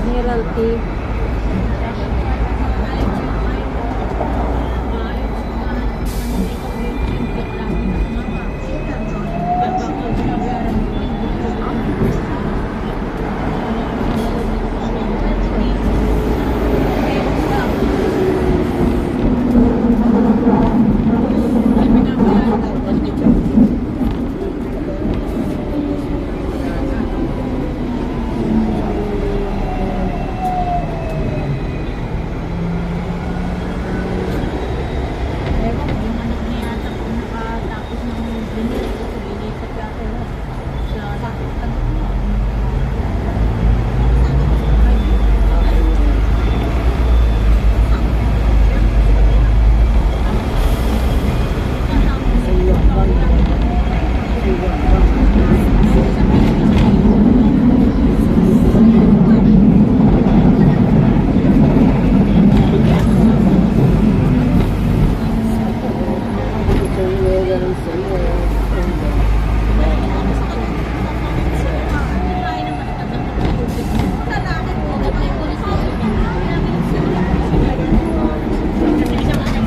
Admiralty.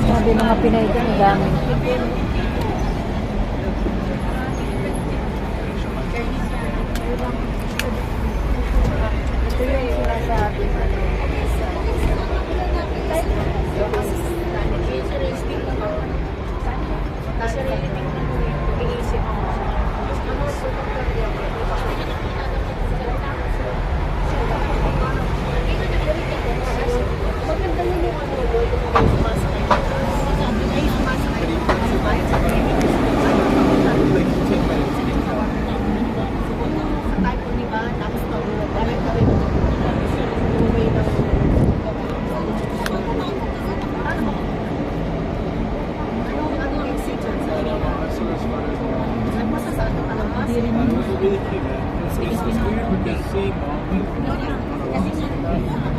Sabi mga Pinay dyan, dami. Ito yung sinasabi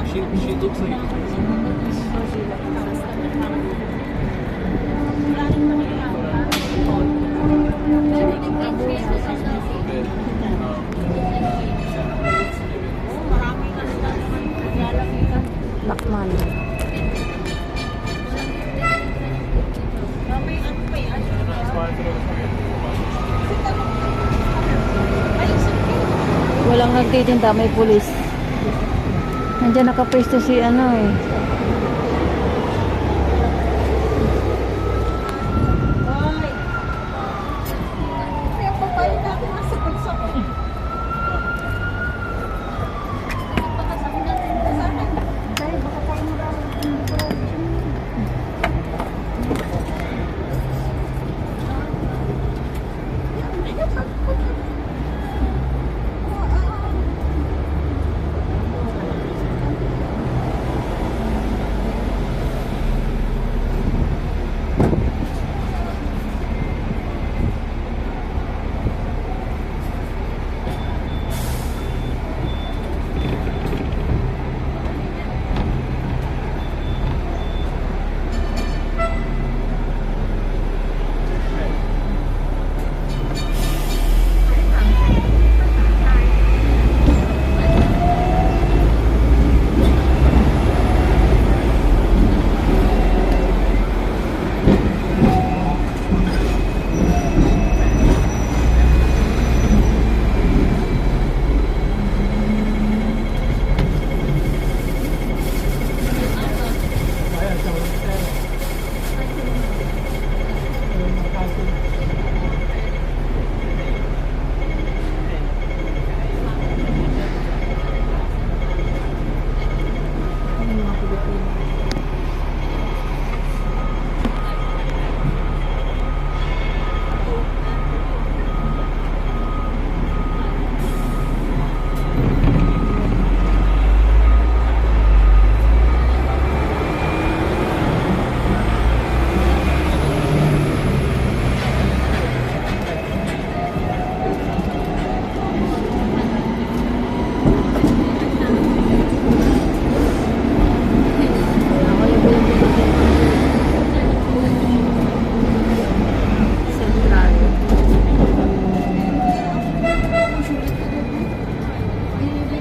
She looks like Lakman. Walang nagtitinda, may pulis. Nandiyan nakapesto si ano eh.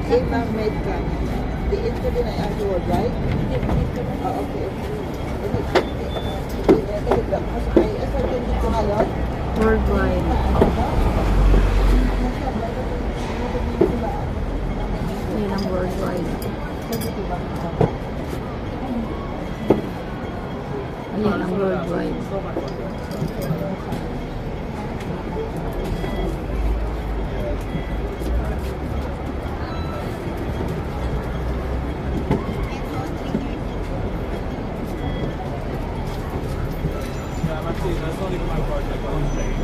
Eva Medka. The insulin ay annual, right? Ah, okay, okay. Ay, ascertain dito ngayon? Worldwide. Yan ang worldwide. Ayan ang worldwide. Yeah, actually, that's not even my project. I'm saying.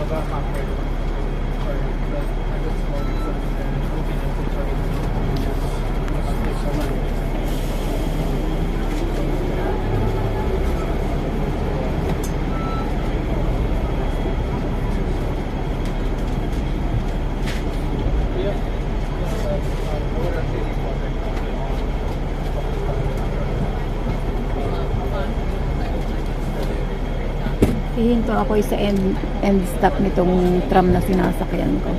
About halfway. Sorry, I just wanted something and hoping that they try to take some money. Hihinto ako sa end stop nitong tram na sinasakyan ko.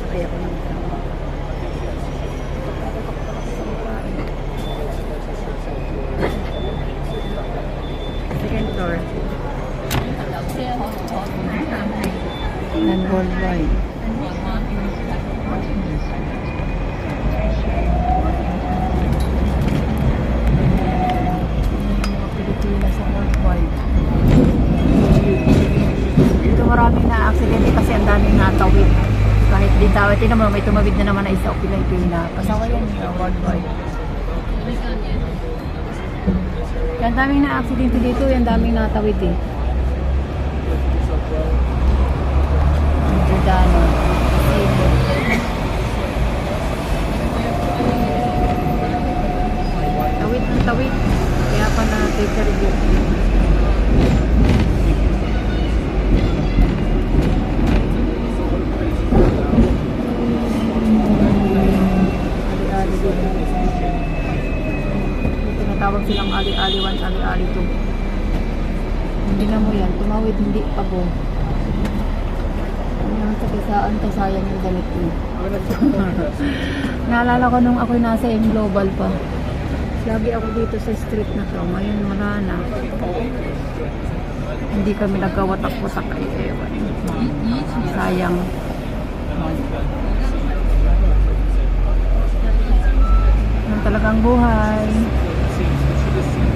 Sakay ako ng tram. Second floor. And worldwide. Pilipinas sa worldwide. Dito maraming na-aksidente kasi ang daming natawid. Kahit di tawid, naman may tumawid na naman na isa o Pilipina. Pasawa yan worldwide. Ang daming na-aksidente dito, ang daming natawid eh. Dano. Tawid ng tawid. Kaya pa na take a review. Ali-ali din. Tinatawag silang ali-ali 1, ali-ali 2. Hindi na mo yan. Tumawid, hindi pabo. Saan to, sayang yung damit ko. Naalala ko nung ako'y nasa Global pa. Lagi ako dito sa street na to. Ngayon wala na. Hindi kami nagkawatak-watak ay ewan. Sayang. Yan talagang buhay.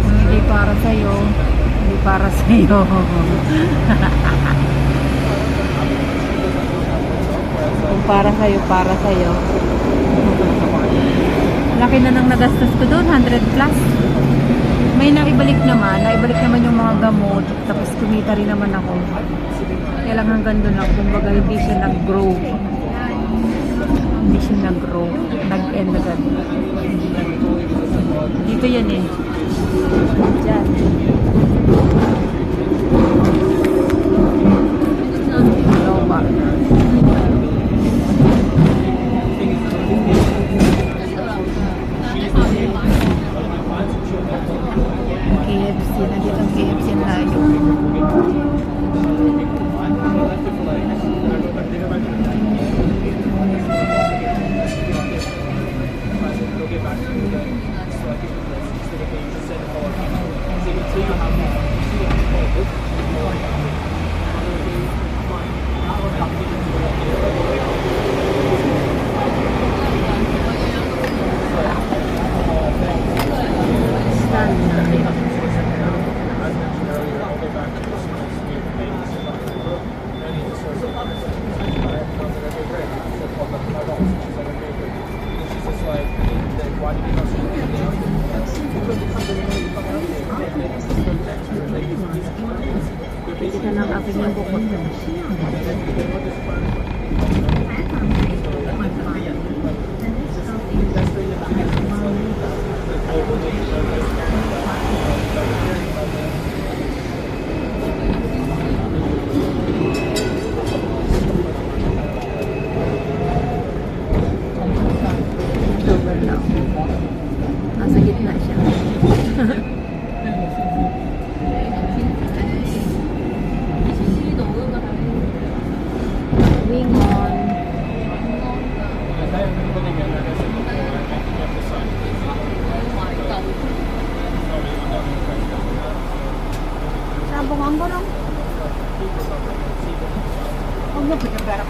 Kung hindi para sa'yo, hindi para sa'yo. Kung para sa'yo, para sa'yo. Laki na nang nagastos ko doon, 100 plus. May naibalik naman yung mga gamot. Tapos kumita rin naman ako. Kaya lang hanggang doon lang. Kumbaga hindi siya nag-grow. Hindi siya nag-grow. Nag-end agad. Dito yan eh. Diyan. Loba. KFC, nandito ang KFC ang layo. Ito na ang aking yung bukod. October lang. Nasa gitna siya. Wing on. Sabong ang gulong. Huwag na pinabara.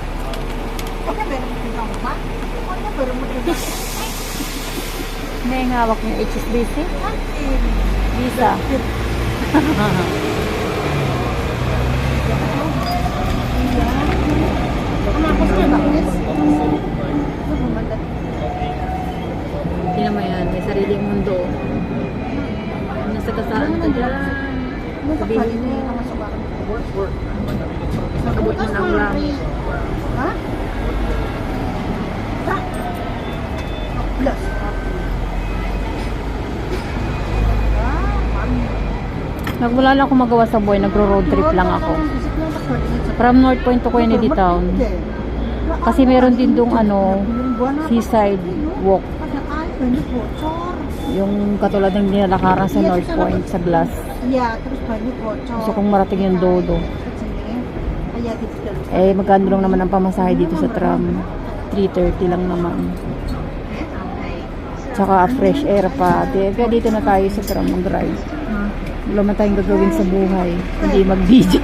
Huwag na pinabara mo pinabara pa. Huwag na pinabara mo pinabara. May hawak niya HSBC. Visa. Tingnan mo yan, may sariling mundo. Nasa kasaan ka dyan. Sabihin mo, abot mo ng langit. Ha? Plus. Wala lang akong magawa sa buhay, nagro-road trip lang ako. From North Point to Kennedy Town. Kasi meron din dong seaside walk. Yung katulad ng nilalakaran sa North Point sa Glass. Gusto kong marating yung Dodo. Eh, magkano lang naman ang pamasahe dito sa tram? 3:30 lang naman. Tsaka fresh air pa. Kaya dito na tayo sa tram mag-ride. Wala man tayong gagawin sa buhay. Hindi mag-video.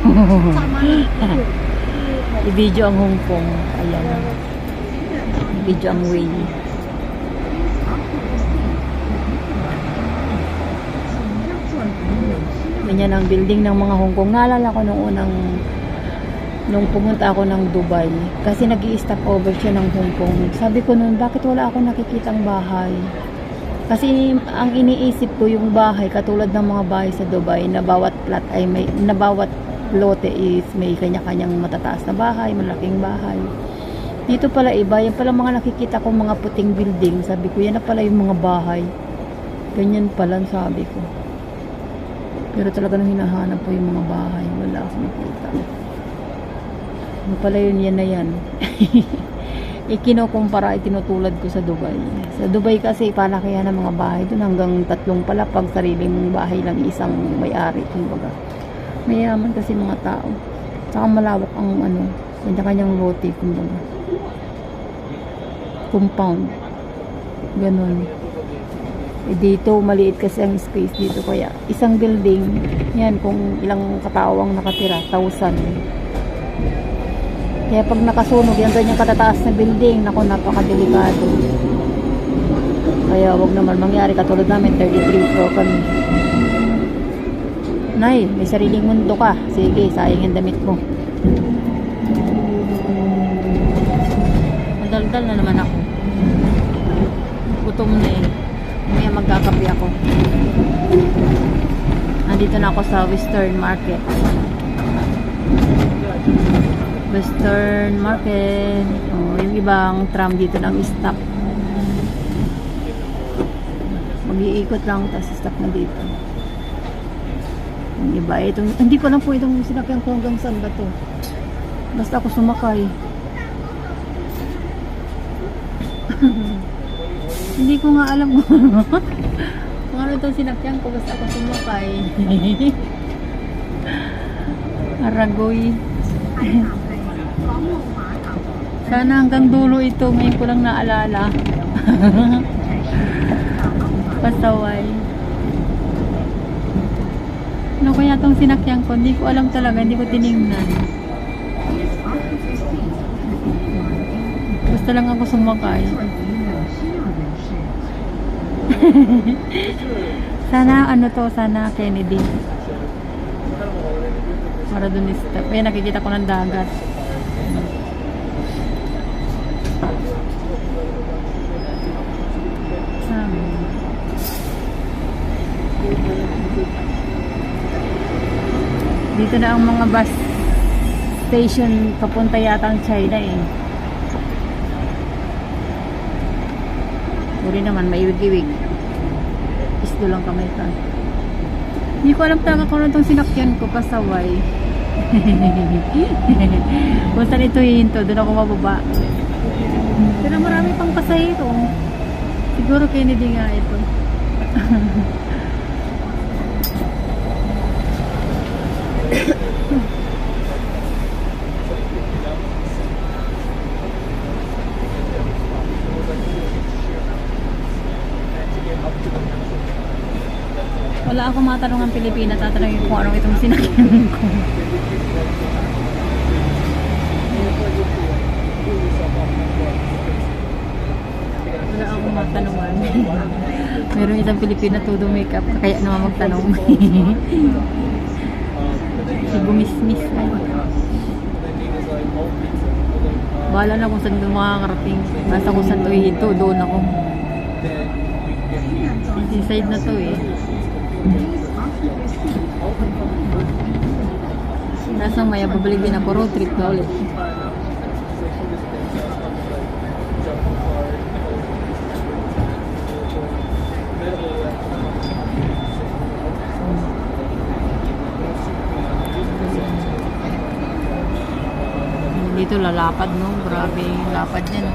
I-video ang Hong Kong. Ayan. I-video ang way. Ganyan ang building ng mga Hong Kong. Naalala ko nung pumunta ako ng Dubai. Kasi nag-i-stop over siya ng Hong Kong. Sabi ko noon, bakit wala akong nakikitang bahay? Kasi ang iniisip ko yung bahay, katulad ng mga bahay sa Dubai, na bawat plot ay na bawat lote is may kanya-kanyang matataas na bahay, malaking bahay. Dito pala iba, yan pala mga nakikita kong mga puting building. Sabi ko, yan na pala yung mga bahay. Ganyan pala, sabi ko. Pero talaga nang hinahanap ko yung mga bahay, wala akong nakita. Ano pala yun, yan na yan. Ikinukumpara, itinutulad ko sa Dubai. Sa Dubai kasi palakihan ng mga bahay doon hanggang 3 palapag, sariling bahay lang isang may-ari, kumbaga. Mayaman kasi mga tao. Saka malawak ang kanya-kanyang lote, kumbaga. Compound. Ganon. Eh dito, maliit kasi ang space dito, kaya isang building, yan kung ilang katao ang nakatira, 1,000. Kaya pag nakasunog, yan ganyang katataas na building, naku, napakadelikado. Kaya wag naman mangyari, katulad namin, 33 floor kami. Nay, may sariling mundo ka. Sige, sayang yung damit mo. Madaldal na naman ako. Gutom na eh. May magkakape ako. Nandito na ako sa Western Market. Western Market. Oh, yung ibang tram dito lang stop. Mag-iikot lang, tapos stop na dito. Yung iba, itong, hindi ko lang po itong sinakyan ko hanggang saan ba to. Basta ako sumakay. Hindi ko nga alam kung ano itong sinakyan ko, basta ako sumakay. Aragoy. Sana hanggang dulo ito, ngayon ko lang naalala. Pasaway. Ano kaya itong sinakyan ko? Hindi ko alam talaga, hindi ko tinignan. Basta lang ako sumakay. Sana ano to, sana Kennedy. Para dun stop. Ayan, nakikita ko ng dagat. Dito na ang mga bus station papunta yata ang China eh. Uri naman, may iwig-iwig. Isdo lang kamay ka. Hindi ko alam talaga kung ano itong sinakyan ko, pasaway. Kung saan ito hihinto, doon ako mababa. Pero marami pang pasahero. Siguro Kennedy nga ito. Wala akong matanong ang Pilipina, tatanungin kung anong itong sinakyan ko. Wala akong matanungan. Meron isang Pilipina todo makeup, kaya naman magtanong. Si gumismis. Bahala na kung saan doon makakarating. Basta kung saan to ito, doon ako. Inside na to eh. Nasang maya, babalik din ako, road trip na ulit. Dito lalapad, no? Grabe yung lapad niya, no?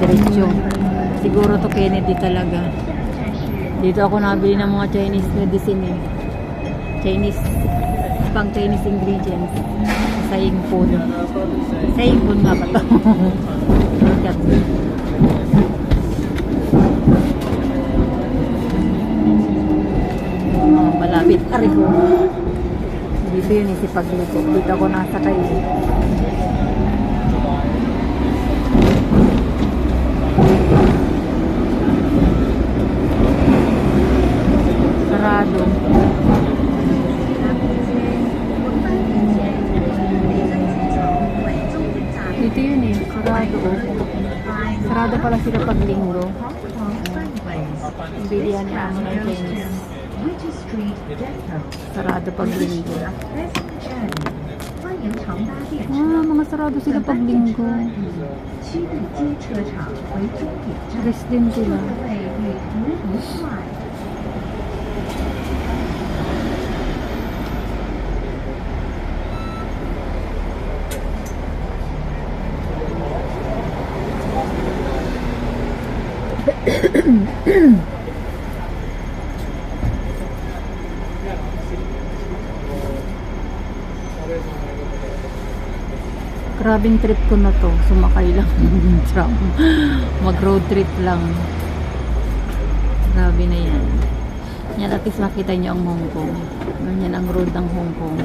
Diretso. Siguro to Kennedy talaga. Dito ako nabili ng mga Chinese medicine eh. Pang Chinese ingredients. Sa Ingpon. Sa Ingpon nga ba ito? Malapit. Ariho. Dito yun eh, si Pagluto. Dito ako nasakay eh. Sarado. Dito yun eh, sarado. Sarado pala sila pag linggo. Bilihan ni Amo ng Chinese. Sarado pag linggo. Mga sarado sila pag linggo. Rest din sila. Grabing trip ko na to. Sumakay lang ng tram. Mag road trip lang. Grabe na yan. Yan, at least makita nyo ang Hong Kong. Ganyan ang road ng Hong Kong.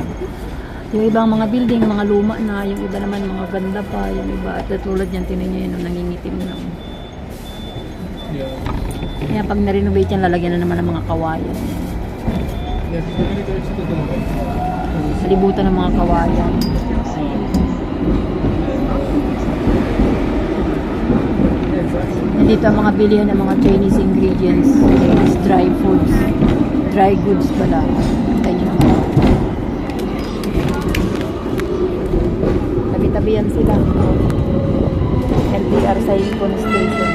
Yung ibang mga building, mga luma na. Yung iba naman mga ganda pa. Yung iba at tulad yan, tinan nyo yun, nangingitim lang. Kaya pag na-renovate yan, lalagyan na naman ng mga kawayan. Salibutan ng mga kawayan. Dito ang mga bilihan ng mga Chinese ingredients, Chinese dry foods, dry goods pala. Kita nyo naman. Tabi-tabi yan sila. LDR sa Ingpon Station.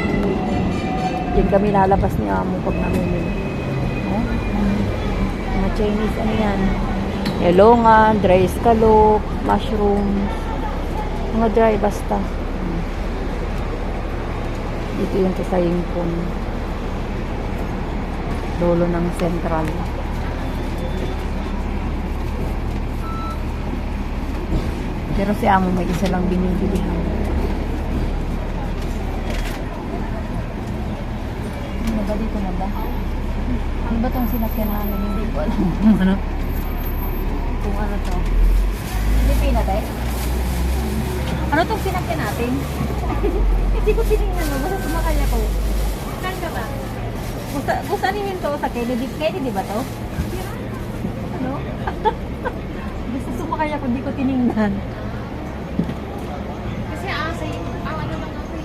Diyan kami lalabas ni Amo pag namimili. Oh? Mga Chinese, ano yan? Yelongan, dry scallop, mushrooms. Mga dry, basta. Dito yung sa Ingpon. Lolo ng Central. Pero si Amo may isa lang binibilihan. Ano ba dito na ba? Ano ba itong sinakyan namin? Hindi ko alam. Ano? Kung ano to? Pilipina tayo? Ano itong sinakyan natin? Hindi ko tinignan mo. Basta sumakay ako. Saan ka ba? Kung saan yung to? Sa Kennedy. Kennedy ba to? Ano? Basta sumakay ako. Hindi ko tinignan. Kasi ang ano lang ako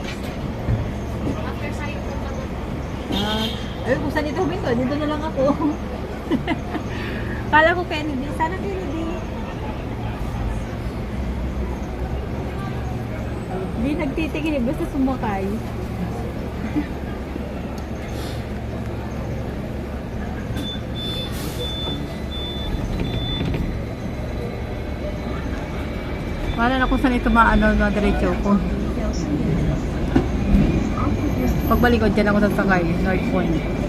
after sa'yo ko lang. Kung saan ito huminto, dito na lang ako. Kala ko Kennedy. Sana Kennedy. Hindi nagtitingin. Basta sumakay. Wala na kung saan ito maano na diretso ko. Pagbalikod dyan ako sasakay, North Point.